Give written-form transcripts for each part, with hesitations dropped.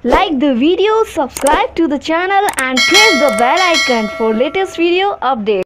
Like the video, subscribe to the channel and press the bell icon for latest video updates.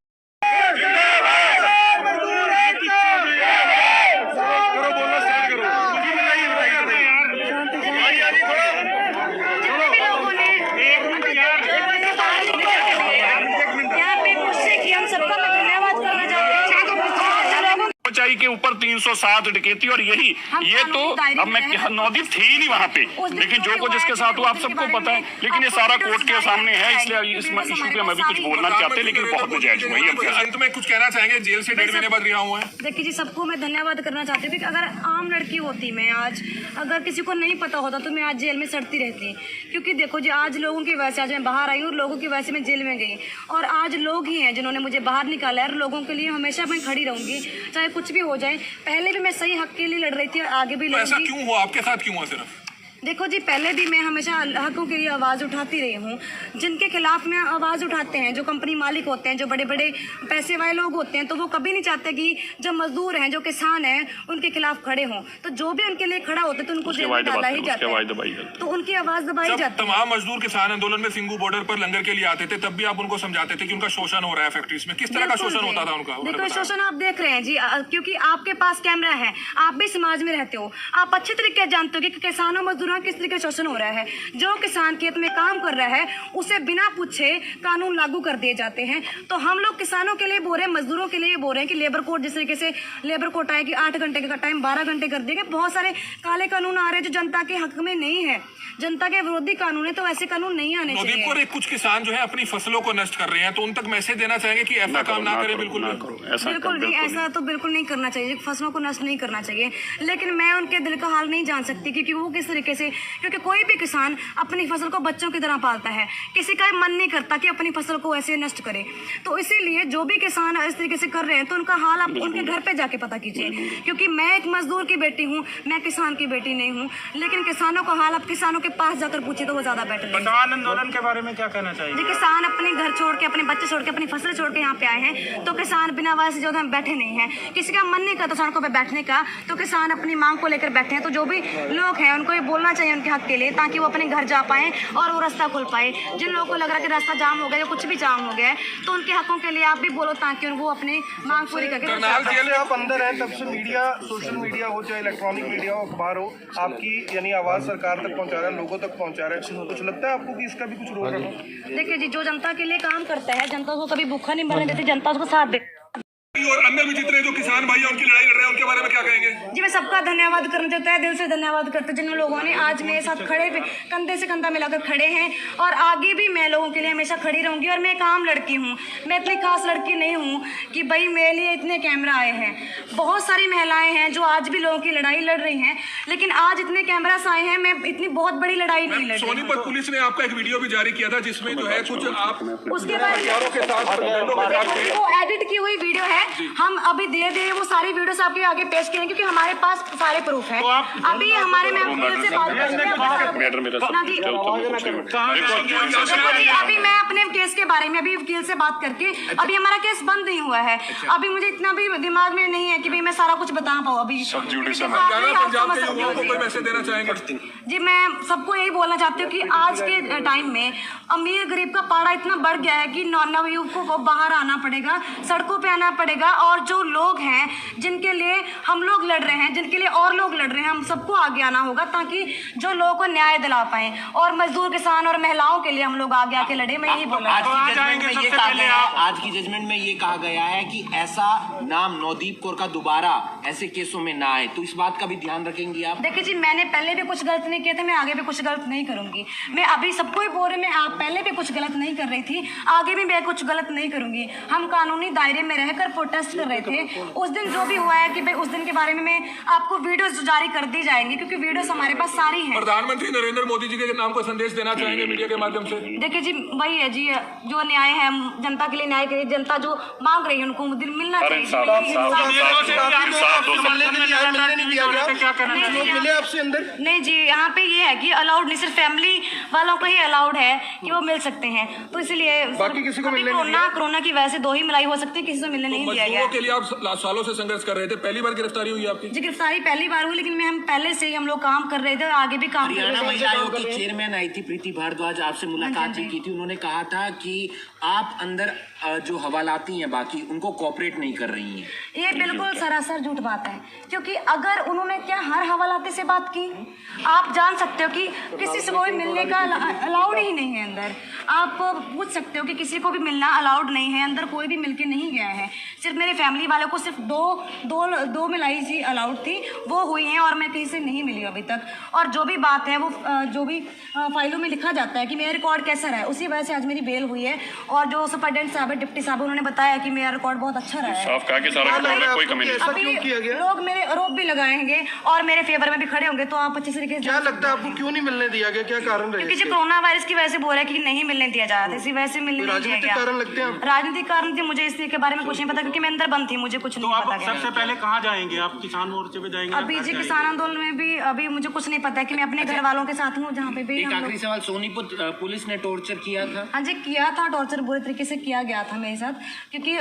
ऊंचाई के ऊपर 307 डकैती और ये तो अब मैं नौदीप थे ही नहीं वहाँ पे, लेकिन जो कुछ जिसके साथ हुआ आप सबको पता है। लेकिन ये सारा कोर्ट के सामने है, इसलिए इस इशू पे हम अभी कुछ बोलना चाहते, लेकिन बहुत नजायज हुआ है। अंत में कुछ कहना चाहेंगे? जेल से 1.5 महीने बाद रिहा हुआ है। देखिए जी, सबको मैं धन्यवाद करना चाहती हूँ कि अगर आम लड़की होती मैं आज, अगर किसी को नहीं पता होता तो मैं आज जेल में सड़ती रहती। क्योंकि देखो जी, आज लोगों की वजह से आज मैं बाहर आई हूँ, लोगों की वजह से मैं जेल में गई, और आज लोग ही हैं जिन्होंने मुझे बाहर निकाला है। और लोगों के लिए हमेशा मैं खड़ी रहूंगी, चाहे कुछ भी हो जाए। पहले भी मैं सही हक के लिए लड़ रही थी और आगे भी लड़ूंगी। ऐसा क्यों हुआ आपके साथ, क्यों हुआ? सिर्फ देखो जी, पहले भी मैं हमेशा हकों के लिए आवाज़ उठाती रही हूँ। जिनके खिलाफ में आवाज़ उठाते हैं, जो कंपनी मालिक होते हैं, जो बड़े बड़े पैसे वाले लोग होते हैं, तो वो कभी नहीं चाहते कि जो मजदूर हैं, जो किसान हैं, उनके खिलाफ खड़े हों। तो जो भी उनके लिए खड़ा होता है तो उनको जेल में डाला ही जाता है, तो उनकी आवाज़ दबाई जाती है। तमाम मजदूर किसान आंदोलन में सिंगू बॉर्डर पर लंगर के लिए आते थे, तब भी आप उनको समझाते थे कि उनका शोषण हो रहा है फैक्ट्रीज में। किस तरह का शोषण होता था उनका? देखो, शोषण आप देख रहे हैं जी, क्योंकि आपके पास कैमरा है, आप भी समाज में रहते हो, आप अच्छे तरीके जानते हो कि किसानों मजदूरों किस तरीके शोषण हो रहा है। जो किसान खेत में काम कर रहा है उसे बिना पूछे कानून लागू कर दिए जाते हैं। तो हम लोग किसानों के लिए बोल रहे हैं, मजदूरों के लिए बोल रहे हैं कि लेबर कोड, जिस तरीके से लेबर कोड आए कि 8 घंटे का टाइम 12 घंटे कर दिए गए। बहुत सारे काले कानून आ रहे हैं जो जनता के हक में नहीं है, जनता के विरोधी कानून है, तो ऐसे कानून नहीं आने चाहिए। कुछ किसान जो है अपनी फसलों को नष्ट कर रहे हैं, तो उन तक मैसेज देना चाहेंगे कि ऐसा काम ना करें। बिल्कुल नहीं, ऐसा तो बिल्कुल नहीं करना चाहिए, फसलों को नष्ट नहीं करना चाहिए। लेकिन मैं उनके दिल का हाल नहीं जान सकती, क्योंकि वो किस तरीके से, क्योंकि कोई भी किसान अपनी फसल को बच्चों की तरह पालता है, किसी का मन नहीं करता कि अपनी फसल को ऐसे नष्ट करे। तो इसीलिए जो भी किसान इस तरीके से कर रहे हैं, तो उनका हाल आप उनके घर पे जाके पता कीजिए। क्योंकि मैं एक मजदूर की बेटी हूँ, मैं किसान की बेटी नहीं हूँ, लेकिन किसानों का हाल आप किसानों के पास जाकर पूछे तो वो ज्यादा बेटर है। किसान आंदोलन के बारे में क्या कहना चाहिए? जी, किसान अपने घर छोड़ के, अपने बच्चे छोड़ के, अपनी फसल छोड़ के यहाँ पे आए हैं, तो किसान बिना वजह से जो है बैठे नहीं हैं। किसी का मन नहीं करता सड़कों पे बैठने का, तो किसान अपनी मांग को लेकर बैठे हैं। तो जो भी लोग हैं उनको ये बोलना चाहिए उनके हक के लिए, ताकि वो अपने घर जा पाए और वो रास्ता खोल पाए। जिन लोगों को लग रहा है कि रास्ता जाम हो गया या कुछ भी जाम हो गया है, तो उनके हकों के लिए आप भी बोलो, ताकि वो अपनी मांग पूरी करके। आप अंदर हैं, तब से मीडिया, सोशल मीडिया हो चाहे इलेक्ट्रॉनिक मीडिया हो, अखबार हो, आपकी यानी आवाज़ सरकार तक पहुंचा रहा है, लोगों तक पहुंचा रहा है। कुछ लगता है आपको कि इसका भी कुछ रोल रहा है? देखिए जी, जो जनता के लिए काम करता है, जनता को कभी भूखा नहीं मरने देती, जनता उसको साथ देती। और अन्य भी जितने जो किसान भाई उनकी लड़ाई लड़ रहे हैं, उनके बारे में क्या कहेंगे? जी, मैं सबका धन्यवाद करना चाहता है, दिल से धन्यवाद करते हैं जिन लोगों ने आज मेरे साथ खड़े, कंधे से कंधा मिलाकर खड़े हैं। और आगे भी मैं लोगों के लिए हमेशा खड़ी रहूंगी। और मैं एक आम लड़की हूँ, मैं इतनी खास लड़की नहीं हूँ कि भाई मेरे लिए इतने कैमरा आए हैं। बहुत सारी महिलाएं हैं जो आज भी लोगों की लड़ाई लड़ रही हैं, लेकिन आज इतने कैमरास आए हैं, मैं इतनी बहुत बड़ी लड़ाई नहीं लड़ रही। सोनीपत पुलिस ने आपका एक वीडियो भी जारी किया था, जिसमें जो है कुछ आप उसके बाद वो एडिट की हुई वीडियो है। हम अभी धीरे धीरे वो सारी वीडियोस आपके आगे पेश करेंगे, क्योंकि हमारे पास सारे प्रूफ है। अभी हमारे मैं वकील से बात अभी मैं अपने केस के बारे में अभी वकील से बात करके, अभी हमारा केस बंद नहीं हुआ है। अभी मुझे इतना भी दिमाग में नहीं है कि भाई मैं सारा कुछ बता पाऊँ। अभी जी, मैं सबको यही बोलना चाहती हूँ कि आज के टाइम में अमीर गरीब का पाड़ा इतना बढ़ गया है कि नवयुवकों को बाहर आना पड़ेगा, सड़कों पे आना पड़ेगा। और जो लोग हैं जिनके लिए हम लोग लड़ रहे हैं, जिनके लिए और लोग लड़ रहे हैं, हम सबको आगे आना होगा, ताकि जो लोगों को न्याय दिला पाए। और मजदूर, किसान और महिलाओं के लिए हम लोग आगे आके लड़े। मैं यही बोल रहा हूँ। आज की जजमेंट में ये कहा गया है कि ऐसा नाम नौदीप कौर का दोबारा ऐसे केसों में ना आए, तो इस बात का भी ध्यान रखेंगी आप? देखिए जी, मैंने पहले भी कुछ गलत नहीं किया था, मैं आगे भी कुछ गलत नहीं करूंगी। मैं अभी सबको ही बोल रही, मैं आप पहले भी कुछ गलत नहीं कर रही थी, आगे भी मैं कुछ गलत नहीं करूंगी। हम कानूनी दायरे में रहकर प्रोटेस्ट कर रहे थे। उस दिन जो भी हुआ है कि भाई उस दिन के बारे में मैं आपको वीडियोस जारी कर दी जाएंगी, क्योंकि वीडियोस हमारे पास सारी हैं। प्रधानमंत्री नरेंद्र मोदी जी के नाम को संदेश देना चाहेंगे मीडिया के माध्यम से? देखिए जी, वही है जी, जो न्याय है, जनता के लिए न्याय के लिए जनता जो मांग रही है उनको मिलना चाहिए। आपसे अंदर नहीं जी, यहाँ यहाँ पे ये है कि अलाउड नहीं, सिर्फ फैमिली वालों को ही अलाउड है कि वो मिल सकते हैं, तो इसलिए बाकी किसी को अभी मिलने नहीं दिया? कोरोना की वजह से 2 ही मिलाई हो सकती है, किसी को मिलने नहीं दिया गया। मजदूरों के लिए आप सालों से संघर्ष कर रहे थे, पहली बार गिरफ्तारी हुई आपकी? जी गिरफ्तारी पहली बार हुई, लेकिन हम पहले से ही हम लोग काम कर रहे थे और आगे भी काम कर हरियाणा रहे महिला थे। आयोग की चेयरमैन आई थी प्रीति भारद्वाज, आपसे मुलाकात भी की थी। उन्होंने कहा था कि आप अंदर जो हवालाती हैं बाकी उनको कोऑपरेट नहीं कर रही हैं। ये बिल्कुल सरासर झूठ बात है, क्योंकि अगर उन्होंने क्या हर हवालाते से बात की, आप जान सकते हो कि किसी से कोई मिलने का अलाउड ही नहीं है अंदर। आप पूछ सकते हो कि किसी को भी मिलना अलाउड नहीं है अंदर, कोई भी मिलके नहीं गया है। सिर्फ मेरे फैमिली वालों को सिर्फ दो मिलाई जी अलाउड थी, वो हुई हैं और मैं कहीं से नहीं मिली अभी तक। और जो भी बात है वो जो भी फाइलों में लिखा जाता है कि मेरा रिकॉर्ड कैसा रहा है, उसी वजह से आज मेरी बेल हुई है। और जो सुपरडेंट साहब है, डिप्टी साहब, उन्होंने बताया कि मेरा रिकॉर्ड बहुत अच्छा रहा है। साफ कहा कि सारा रिकॉर्ड में कोई कमी नहीं। ऐसा क्यों किया गया? लोग मेरे आरोप भी लगाएंगे और मेरे फेवर में भी खड़े होंगे, तो आप अच्छे तरीके से क्या लगता है आपको क्यों नहीं मिलने दिया गया, क्या कारण रहे क्योंकि जो इसके? कोरोना वायरस की वजह से बोल रहा है कि नहीं मिलने दिया जा रहा था, इसी वजह से मिलने नहीं दिया राजनीतिक गया। कारण लगते हैं आपको? राजनीतिक कारण थे, मुझे इस के बारे में कुछ नहीं पता, क्योंकि मैं अंदर बंद थी, मुझे कुछ नहीं पता। सबसे पहले कहाँ जाएंगे आप? किसान मोर्चे पे जाएंगे? अभी जी किसान आंदोलन में भी अभी मुझे कुछ नहीं पता है कि मैं अपने घर वालों के साथ हूँ, जहाँ पे भी एक हम आखिरी लोग। सवाल, सोनीपत पुलिस ने टॉर्चर किया था? हाँ जी किया था, टॉर्चर बुरे तरीके से किया गया था मेरे साथ, क्योंकि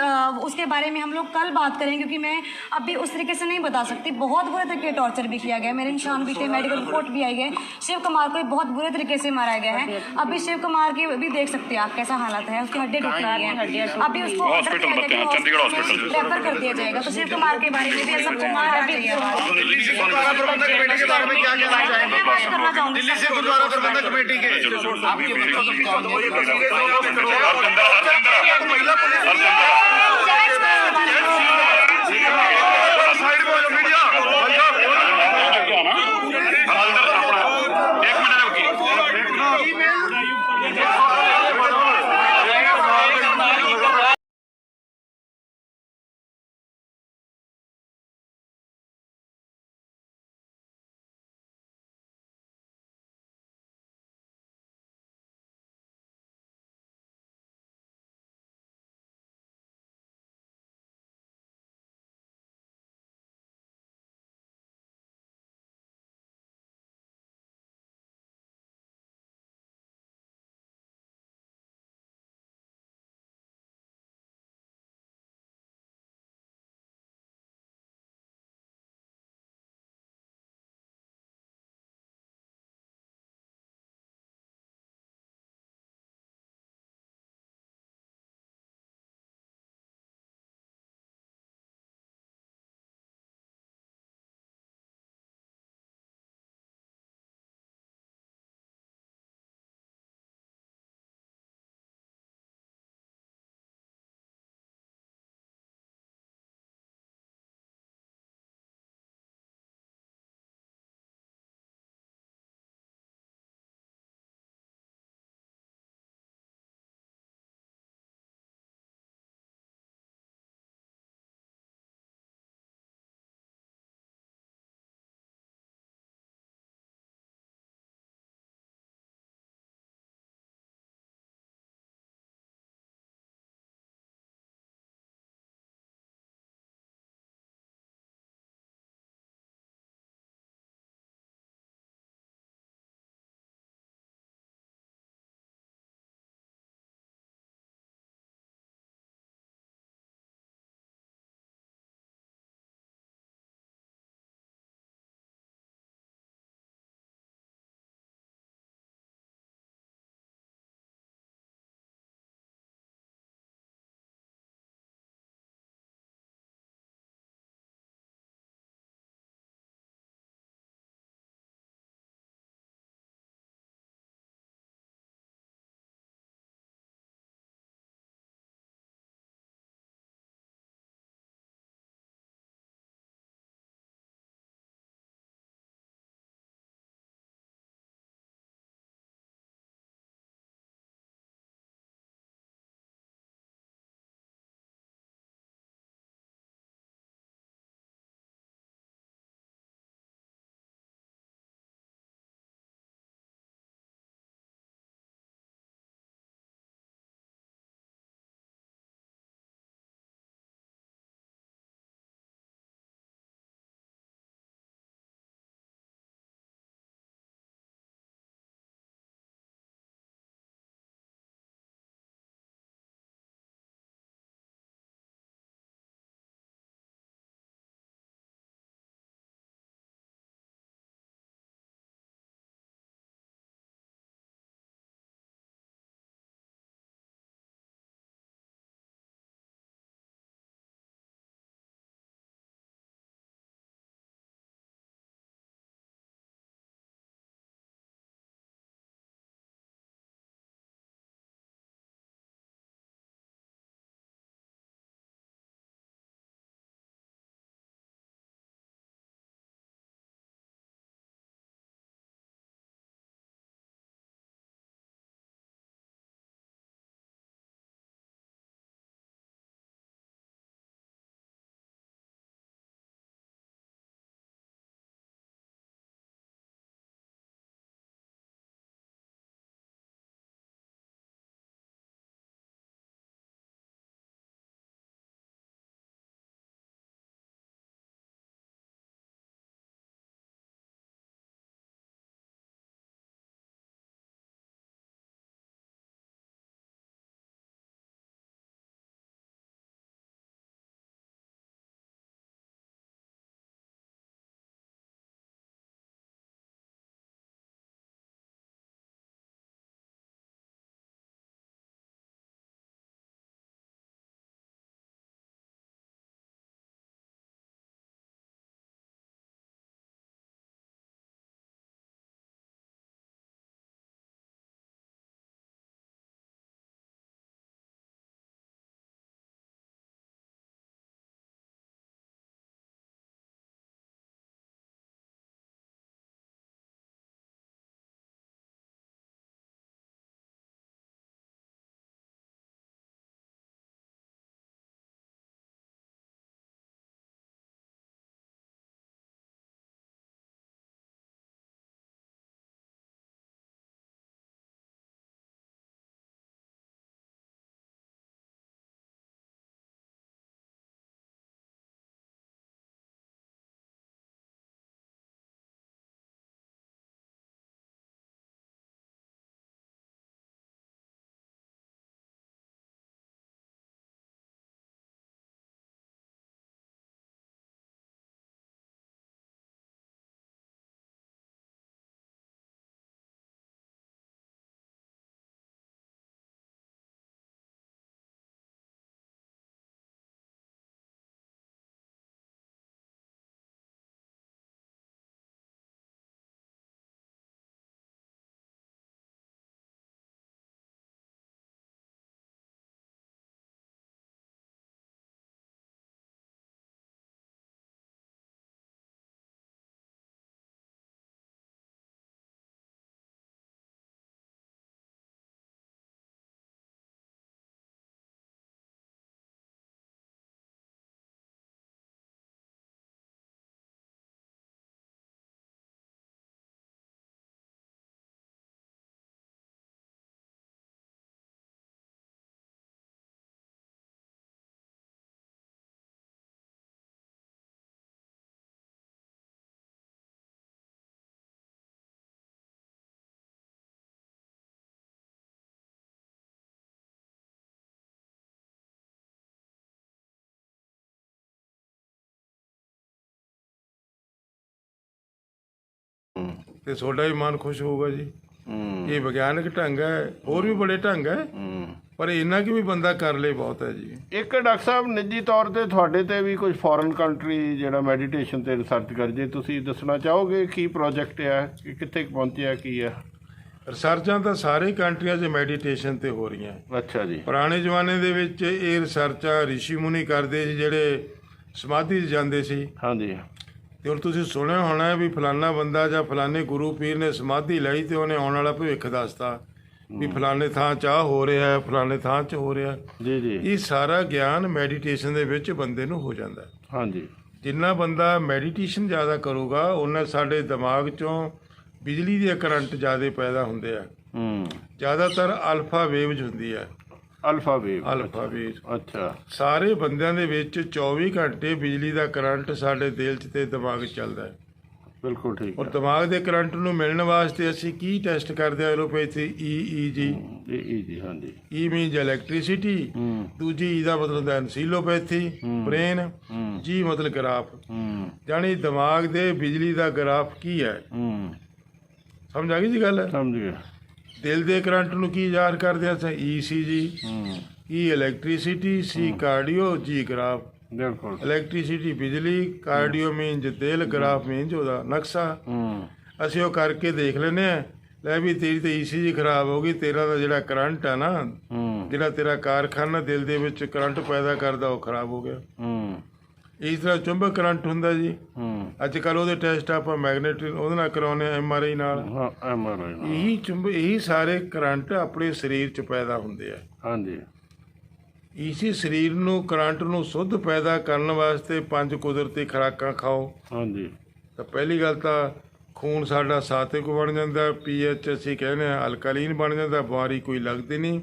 उसके बारे में हम लोग कल बात करेंगे, क्योंकि मैं अभी उस तरीके से नहीं बता सकती। बहुत बुरे तरीके से टॉर्चर भी किया गया, मेरे निशान भी थे, मेडिकल रिपोर्ट भी आई गए। शिव कुमार को बहुत बुरे तरीके से मारा गया है। अभी शिव कुमार की भी देख सकते हैं आप कैसा हालत है, उसकी हड्डी टूट रही है। अभी उसको हॉस्पिटल बताते हैं, चंडीगढ़ हॉस्पिटल। रेफर कर दिया जाएगा। तो शिव कुमार के बारे में भी सबको मारा चाहिए। दिल्ली से गुरुद्वारा प्रबंधक कमेटी के बारे में क्या कहना चाहेंगे? करना चाहूंगी दिल्ली से गुरुद्वारा प्रबंधक कमेटी के महिला साइड में मीडिया ਤੇ ਤੁਹਾਡਾ ਵੀ ਮਨ ਖੁਸ਼ ਹੋਊਗਾ ਜੀ। ਇਹ ਵਿਗਿਆਨਕ ਢੰਗ ਹੈ, ਹੋਰ ਵੀ ਬੜੇ ਢੰਗ ਹੈ, ਪਰ ਇੰਨਾ ਕਿ ਵੀ ਬੰਦਾ ਕਰ ਲੇ ਬਹੁਤ ਹੈ ਜੀ। ਇੱਕ ਡਾਕਟਰ ਸਾਹਿਬ ਨਿੱਜੀ ਤੌਰ ਤੇ ਤੁਹਾਡੇ ਤੇ ਵੀ ਕੁਝ ਫੋਰਨ ਕੰਟਰੀ ਜਿਹੜਾ ਮੈਡੀਟੇਸ਼ਨ ਤੇ ਰਿਸਰਚ ਕਰ ਜੇ, ਤੁਸੀਂ ਦੱਸਣਾ ਚਾਹੋਗੇ ਕੀ ਪ੍ਰੋਜੈਕਟ ਹੈ, ਕਿੱਥੇ ਪਹੁੰਚਿਆ, ਕੀ ਹੈ? ਰਿਸਰਚਾਂ ਤਾਂ ਸਾਰੇ ਕੰਟਰੀਆਂ 'ਚ ਮੈਡੀਟੇਸ਼ਨ ਤੇ ਹੋ ਰਹੀਆਂ। ਅੱਛਾ ਜੀ। ਪੁਰਾਣੇ ਜ਼ਮਾਨੇ ਦੇ ਵਿੱਚ ਇਹ ਰਿਸਰਚਾਂ ਰਿਸ਼ੀ ਮੁਨੀ ਕਰਦੇ ਸੀ, ਜਿਹੜੇ ਸਮਾਧੀ 'ਚ ਜਾਂਦੇ ਸੀ। ਹਾਂਜੀ। ਤੇ ਹੁਣ ਤੁਸੀਂ ਸੁਣਿਆ ਹੋਣਾ ਵੀ ਫਲਾਨਾ ਬੰਦਾ ਜਾਂ ਫਲਾਨੇ ਗੁਰੂ ਪੀਰ ਨੇ ਸਮਾਧੀ ਲਈ ਤੇ ਉਹਨੇ ਆਉਣ ਵਾਲਾ ਭਵਿੱਖ ਦੱਸਤਾ ਵੀ ਫਲਾਨੇ ਥਾਂ 'ਚ ਆਹ ਹੋ ਰਿਹਾ, ਫਲਾਨੇ ਥਾਂ 'ਚ ਹੋ ਰਿਹਾ। ਜੀ ਜੀ। ਇਹ ਸਾਰਾ ਗਿਆਨ ਮੈਡੀਟੇਸ਼ਨ ਦੇ ਵਿੱਚ ਬੰਦੇ ਨੂੰ ਹੋ ਜਾਂਦਾ। ਹਾਂਜੀ। ਜਿੰਨਾ ਬੰਦਾ ਮੈਡੀਟੇਸ਼ਨ ਜ਼ਿਆਦਾ ਕਰੂਗਾ ਉਹਨਾਂ ਸਾਡੇ ਦਿਮਾਗ 'ਚੋਂ ਬਿਜਲੀ ਦੇ ਕਰੰਟ ਜ਼ਿਆਦਾ ਪੈਦਾ ਹੁੰਦੇ ਆ। ਜ਼ਿਆਦਾਤਰ ਅਲਫਾ ਵੇਵਜ਼ ਹੁੰਦੀ ਹੈ। Alpha wave. Alpha wave. ਅੱਛਾ। ਸਾਰੇ ਬੰਦਿਆਂ ਦੇ ਵਿੱਚ 24 ਘੰਟੇ ਬਿਜਲੀ ਦਾ ਕਰੰਟ ਸਾਡੇ ਦਿਲ 'ਚ ਤੇ ਦਿਮਾਗ 'ਚ ਚੱਲਦਾ ਹੈ। ਬਿਲਕੁਲ ਠੀਕ ਔਰ ਹੈ। ਦਿਮਾਗ ਦੇ ਕਰੰਟ ਨੂੰ ਮਿਲਣ ਵਾਸਤੇ ਅਸੀਂ ਕੀ ਟੈਸਟ ਕਰਦੇ ਆ? Allopathy EEG। ਜੀ ਹਾਂਜੀ। E ਮੀਨਸ ਇਲੈਕਟ੍ਰਿਸਿਟੀ, ਦੂਜੀ E ਦਾ ਮਤਲਬ ਹੁੰਦਾ ਐਨਸੀਲੋਪੈਥੀ, ਬ੍ਰੇਨ, G ਮਤਲਬ ਗ੍ਰਾਫ, ਜਾਣੀ ਦਿਮਾਗ ਦੇ ਬਿਜਲੀ ਦਾ ਗ੍ਰਾਫ ਕੀ ਹੈ। ਸਮਝ ਆ ਗਈ ਜੀ ਗੱਲ? ਸਮਝ ਗਿਆ। ਦਿਲ ਦੇ ਕਰੰਟ ਨੂੰ ਕੀ ਜ਼ਾਹਰ ਕਰਦੇ ਆ? ECG, E electricity, C cardio, G graph. ਬਿਲਕੁਲ। ਇਲੈਕਟ੍ਰਿਸਿਟੀ ਬਿਜਲੀ, ਕਾਰਡੀਓ ਮੀਨਜ ਦਿਲ, ਗ੍ਰਾਫ ਮੀਨਜ ਉਹਦਾ ਨਕਸ਼ਾ। ਅਸੀਂ ਉਹ ਕਰਕੇ ਦੇਖ ਲੈਂਦੇ ਆ, ਲੈ ਵੀ ਤੇਰੀ ਤਾਂ ECG ਖਰਾਬ ਹੋ ਗਈ, ਤੇਰਾ ਤਾਂ ਜਿਹੜਾ ਕਰੰਟ ਆ ਨਾ, ਜਿਹੜਾ ਤੇਰਾ ਕਾਰਖਾਨਾ ਦਿਲ ਦੇ ਵਿੱਚ ਕਰੰਟ ਪੈਦਾ ਕਰਦਾ ਉਹ ਖਰਾਬ ਹੋ ਗਿਆ। ਇਸ ਤਰ੍ਹਾਂ ਚੁੰਬਕ ਕਰੰਟ ਹੁੰਦਾ ਜੀ। ਅੱਜ ਕੱਲ੍ਹ ਉਹਦੇ ਟੈਸਟ ਆਪਾਂ ਮੈਗਨੇਟਿਕ ਉਹਦੇ ਨਾਲ ਕਰਾਉਂਦੇ ਆ, MRI ਨਾਲ। ਹਾਂ, MRI। ਇਹੀ ਸਾਰੇ ਕਰੰਟ ਆਪਣੇ ਸਰੀਰ 'ਚ ਪੈਦਾ ਹੁੰਦੇ ਆ। ਹਾਂਜੀ। ਇਸੇ ਸਰੀਰ ਨੂੰ ਕਰੰਟ ਨੂੰ ਸ਼ੁੱਧ ਪੈਦਾ ਕਰਨ ਵਾਸਤੇ 5 ਕੁਦਰਤੀ ਖੁਰਾਕਾਂ ਖਾਓ। ਹਾਂਜੀ। ਤਾਂ ਪਹਿਲੀ ਗੱਲ ਤਾਂ ਖੂਨ ਸਾਡਾ ਸਾਤਵਿਕ ਬਣ ਜਾਂਦਾ, pH ਅਸੀਂ ਕਹਿੰਦੇ ਹਾਂ ਅਲਕਾਲੀਨ ਬਣ ਜਾਂਦਾ, ਬਿਮਾਰੀ ਕੋਈ ਲੱਗਦੀ ਨਹੀਂ।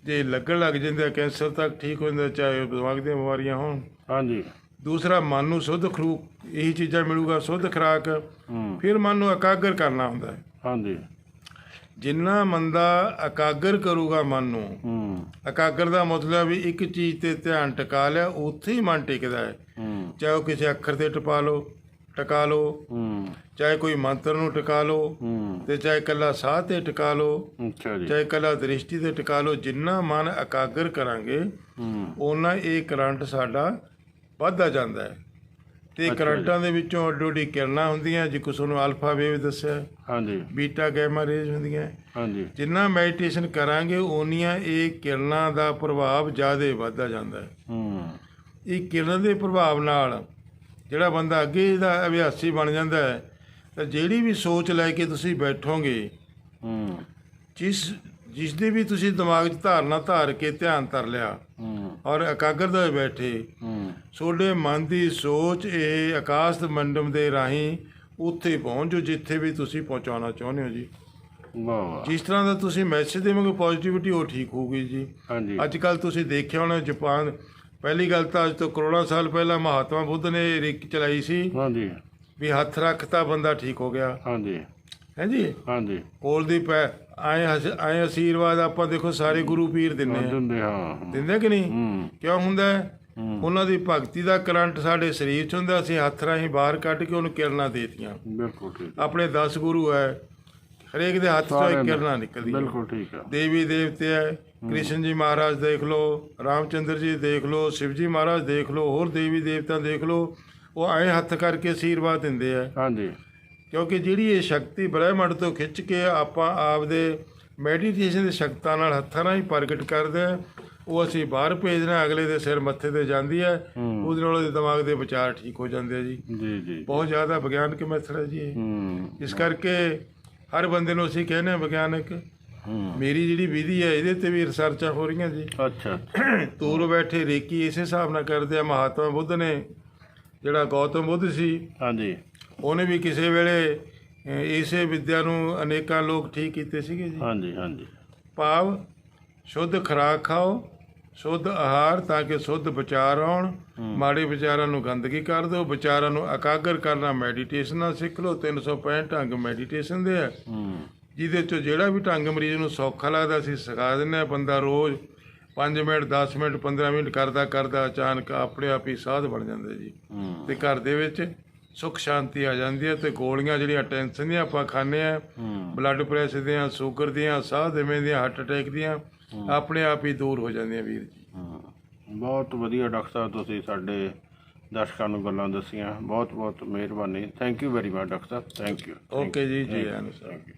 ਜੇ ਲੱਗਣ ਲੱਗ ਜਾਂਦੇ ਕੈਂਸਰ ਤੱਕ ਠੀਕ ਹੋ ਜਾਂਦਾ, ਚਾਹੇ ਦਿਮਾਗ ਦੀਆਂ ਬਿਮਾਰੀਆਂ ਹੋਣ। ਹਾਂਜੀ। ਦੂਸਰਾ, ਮਨ ਨੂੰ ਸ਼ੁੱਧ ਇਹੀ ਚੀਜ਼ਾਂ ਮਿਲੂਗਾ, ਸ਼ੁੱਧ ਖੁਰਾਕ। ਫਿਰ ਮਨ ਨੂੰ ਇਕਾਗਰ ਕਰਨਾ ਹੁੰਦਾ ਹੈ। ਹਾਂਜੀ। ਜਿੰਨਾ ਬੰਦਾ ਇਕਾਗਰ ਕਰੂਗਾ ਮਨ ਨੂੰ, ਇਕਾਗਰ ਦਾ ਮਤਲਬ ਵੀ ਇੱਕ ਚੀਜ਼ ਤੇ ਧਿਆਨ ਟਿਕਾ ਲਿਆ, ਉੱਥੇ ਹੀ ਮਨ ਟਿਕਦਾ ਹੈ। ਚਾਹੇ ਉਹ ਕਿਸੇ ਅੱਖਰ ਤੇ ਟਿਕਾ ਲਓ, ਚਾਹੇ ਕੋਈ ਮੰਤਰ ਨੂੰ ਟਿਕਾ ਲਓ, ਤੇ ਚਾਹੇ ਇਕੱਲਾ ਸਾਹ ਤੇ ਟਿਕਾ ਲਓ, ਚਾਹੇ ਇਕੱਲਾ ਦ੍ਰਿਸ਼ਟੀ ਤੇ ਟਿਕਾ ਲਓ। ਜਿੰਨਾ ਮਨ ਇਕਾਗਰ ਕਰਾਂਗੇ ਓਨਾ ਇਹ ਕਰੰਟ ਸਾਡਾ ਵੱਧਦਾ ਜਾਂਦਾ ਹੈ। ਤੇ ਕਰੰਟਾਂ ਦੇ ਵਿੱਚੋਂ ਅੱਡੋ ਅੱਡੀ ਕਿਰਨਾਂ ਹੁੰਦੀਆਂ, ਜੇ ਕੁਛ ਨੂੰ ਅਲਫਾ ਵੇਵ ਦੱਸਿਆ, ਹਾਂਜੀ, ਬੀਟਾ ਗੈਮਾ ਰੇਜ਼ ਹੁੰਦੀਆਂ। ਹਾਂਜੀ। ਜਿੰਨਾ ਮੈਡੀਟੇਸ਼ਨ ਕਰਾਂਗੇ ਓਨੀਆਂ ਇਹ ਕਿਰਨਾਂ ਦਾ ਪ੍ਰਭਾਵ ਜ਼ਿਆਦਾ ਵੱਧਦਾ ਜਾਂਦਾ ਹੈ। ਇਹ ਕਿਰਨ ਦੇ ਪ੍ਰਭਾਵ ਨਾਲ ਜਿਹੜਾ ਬੰਦਾ ਅੱਗੇ ਦਾ ਅਭਿਆਸੀ ਬਣ ਜਾਂਦਾ ਹੈ, ਤਾਂ ਜਿਹੜੀ ਵੀ ਸੋਚ ਲੈ ਕੇ ਤੁਸੀਂ ਬੈਠੋਗੇ, ਜਿਸ ਦੇ ਵੀ ਤੁਸੀਂ ਦਿਮਾਗ 'ਚ ਧਾਰਨਾ ਧਾਰ ਕੇ ਧਿਆਨ ਧਰ ਲਿਆ ਔਰ ਇਕਾਗਰਤਾ ਵਿੱਚ ਬੈਠੇ, ਤੁਹਾਡੇ ਮਨ ਦੀ ਸੋਚ ਇਹ ਆਕਾਸ਼ ਮੰਡਲ ਦੇ ਰਾਹੀਂ ਉੱਥੇ ਪਹੁੰਚ ਜਾਓ ਜਿੱਥੇ ਵੀ ਤੁਸੀਂ ਪਹੁੰਚਾਉਣਾ ਚਾਹੁੰਦੇ ਹੋ ਜੀ। ਜਿਸ ਤਰ੍ਹਾਂ ਦਾ ਤੁਸੀਂ ਮੈਸੇਜ ਦੇਵੋਗੇ ਪੋਜ਼ਿਟਿਵਿਟੀ ਉਹ ਠੀਕ ਹੋਊਗੀ ਜੀ। ਅੱਜ ਕੱਲ੍ਹ ਤੁਸੀਂ ਦੇਖਿਆ ਹੋਣਾ ਜਾਪਾਨ, ਪਹਿਲੀ ਗੱਲ ਤਾਂ ਅੱਜ ਤੋਂ ਕਰੋੜਾਂ ਸਾਲ ਪਹਿਲਾਂ ਮਹਾਤਮਾ ਬੁੱਧ ਨੇ ਰਿਕ ਚਲਾਈ ਸੀ ਵੀ ਹੱਥ ਰੱਖਤਾ ਬੰਦਾ ਠੀਕ ਹੋ ਗਿਆ। ਹੈ ਜੀ। ਕੋਲ ਦੀ ਪੈ ਆਏ ਆਸ਼ੀਰਵਾਦ ਆਪਾਂ ਦੇਖੋ ਸਾਰੇ ਗੁਰੂ ਪੀਰ ਦਿੰਦੇ ਕਿ ਨਹੀਂ? ਕਿਉਂ ਹੁੰਦਾ? ਉਹਨਾਂ ਦੀ ਭਗਤੀ ਦਾ ਕਰੰਟ ਸਾਡੇ ਸਰੀਰ 'ਚ ਹੁੰਦਾ, ਅਸੀਂ ਹੱਥ ਰਾਹੀਂ ਬਾਹਰ ਕੱਢ ਕੇ ਉਹਨੂੰ ਕਿਰਨਾਂ ਦੇਤੀਆਂ। ਆਪਣੇ 10 ਗੁਰੂ ਹੈ, ਹਰੇਕ ਦੇ ਹੱਥ 'ਚੋਂ ਇੱਕ ਕਿਰਨਾਂ ਨਿਕਲਦੀ। ਦੇਵੀ ਦੇਵਤੇ ਹੈ, ਕ੍ਰਿਸ਼ਨ ਜੀ ਮਹਾਰਾਜ ਦੇਖ ਲਓ, ਰਾਮਚੰਦਰ ਜੀ ਦੇਖ ਲਓ, ਸ਼ਿਵ ਜੀ ਮਹਾਰਾਜ ਦੇਖ ਲਓ, ਹੋਰ ਦੇਵੀ ਦੇਵਤਾ ਦੇਖ ਲਓ, ਉਹ ਆਏ ਹੱਥ ਕਰਕੇ ਆਸ਼ੀਰਵਾਦ ਦਿੰਦੇ ਆ। ਕਿਉਂਕਿ ਜਿਹੜੀ ਇਹ ਸ਼ਕਤੀ ਬ੍ਰਹਿਮੰਡ ਤੋਂ ਖਿੱਚ ਕੇ ਆਪਾਂ ਆਪਦੇ ਮੈਡੀਟੇਸ਼ਨ ਦੀ ਸ਼ਕਤਾਂ ਨਾਲ ਹੱਥਾਂ ਨਾਲ ਹੀ ਪ੍ਰਗਟ ਕਰਦੇ ਹਾਂ, ਉਹ ਅਸੀਂ ਬਾਹਰ ਭੇਜਣਾ, ਅਗਲੇ ਦੇ ਸਿਰ ਮੱਥੇ ਤੇ ਜਾਂਦੀ ਹੈ, ਉਹਦੇ ਨਾਲ ਉਹਦੇ ਦਿਮਾਗ ਦੇ ਵਿਚਾਰ ਠੀਕ ਹੋ ਜਾਂਦੇ ਆ ਜੀ। ਬਹੁਤ ਜ਼ਿਆਦਾ ਵਿਗਿਆਨਕ ਮੈਥਡ ਹੈ ਜੀ ਇਹ। ਇਸ ਕਰਕੇ ਹਰ ਬੰਦੇ ਨੂੰ ਅਸੀਂ ਕਹਿੰਦੇ ਹਾਂ ਵਿਗਿਆਨਕ। ਮੇਰੀ ਜਿਹੜੀ ਵਿਧੀ ਹੈ ਇਹਦੇ ਤੇ ਵੀ ਰਿਸਰਚਾਂ ਹੋ ਰਹੀਆਂ ਜੀ। ਦੂਰ ਬੈਠੇ ਰੇਕੀ ਇਸੇ ਹਿਸਾਬ ਨਾਲ ਕਰਦੇ ਆ। ਮਹਾਤਮਾ ਬੁੱਧ ਨੇ, ਜਿਹੜਾ ਗੌਤਮ ਬੁੱਧ ਸੀ, ਉਹਨੇ ਵੀ ਕਿਸੇ ਵੇਲੇ ਇਸੇ ਵਿਦਿਆ ਨੂੰ ਅਨੇਕਾਂ ਲੋਕ ਠੀਕ ਕੀਤੇ ਸੀਗੇ ਜੀ। ਭਾਵ ਸ਼ੁੱਧ ਖੁਰਾਕ ਖਾਓ, ਸ਼ੁੱਧ ਆਹਾਰ, ਤਾਂ ਕਿ ਸ਼ੁੱਧ ਵਿਚਾਰ ਆਉਣ। ਮਾੜੇ ਵਿਚਾਰਾਂ ਨੂੰ ਗੰਦਗੀ ਕਰ ਦਿਓ, ਵਿਚਾਰਾਂ ਨੂੰ ਇਕਾਗਰ ਕਰਨਾ ਮੈਡੀਟੇਸ਼ਨ ਨਾਲ ਸਿੱਖ ਲਓ। 365 ਢੰਗ ਮੈਡੀਟੇਸ਼ਨ ਦੇ ਆ, ਜਿਹਦੇ 'ਚੋਂ ਜਿਹੜਾ ਵੀ ਢੰਗ ਮਰੀਜ਼ ਨੂੰ ਸੌਖਾ ਲੱਗਦਾ ਅਸੀਂ ਸਿਖਾ ਦਿੰਦੇ ਹਾਂ। ਬੰਦਾ ਰੋਜ਼ 5 ਮਿੰਟ, 10 ਮਿੰਟ, 15 ਮਿੰਟ ਕਰਦਾ ਅਚਾਨਕ ਆਪਣੇ ਆਪ ਹੀ ਸਾਧ ਬਣ ਜਾਂਦਾ ਜੀ। ਤੇ ਘਰ ਦੇ ਵਿੱਚ ਸੁੱਖ ਸ਼ਾਂਤੀ ਆ ਜਾਂਦੀ ਹੈ ਤੇ ਗੋਲੀਆਂ ਜਿਹੜੀਆਂ ਟੈਨਸ਼ਨ ਦੀਆਂ ਆਪਾਂ ਖਾਂਦੇ ਆ ਬਲੱਡ ਪ੍ਰੈਸ਼ਰ ਦੀਆਂ, ਸ਼ੂਗਰ ਦੀਆਂ, ਸਾਹ ਦਮੇ ਦੀਆਂ, ਹਾਰਟ ਅਟੈਕ ਦੀਆਂ ਆਪਣੇ ਆਪ ਹੀ ਦੂਰ ਹੋ ਜਾਂਦੀਆਂ ਵੀਰ ਜੀ। ਬਹੁਤ ਵਧੀਆ ਡਾਕਟਰ ਸਾਹਿਬ, ਤੁਸੀਂ ਸਾਡੇ ਦਰਸ਼ਕਾਂ ਨੂੰ ਗੱਲਾਂ ਦੱਸੀਆਂ। ਬਹੁਤ ਬਹੁਤ ਮਿਹਰਬਾਨੀ। Thank you very much doctor ਸਾਹਿਬ। Thank you. ਓਕੇ ਜੀ, ਜੀ ਆਇਆਂ ਨੂੰ। Thank you.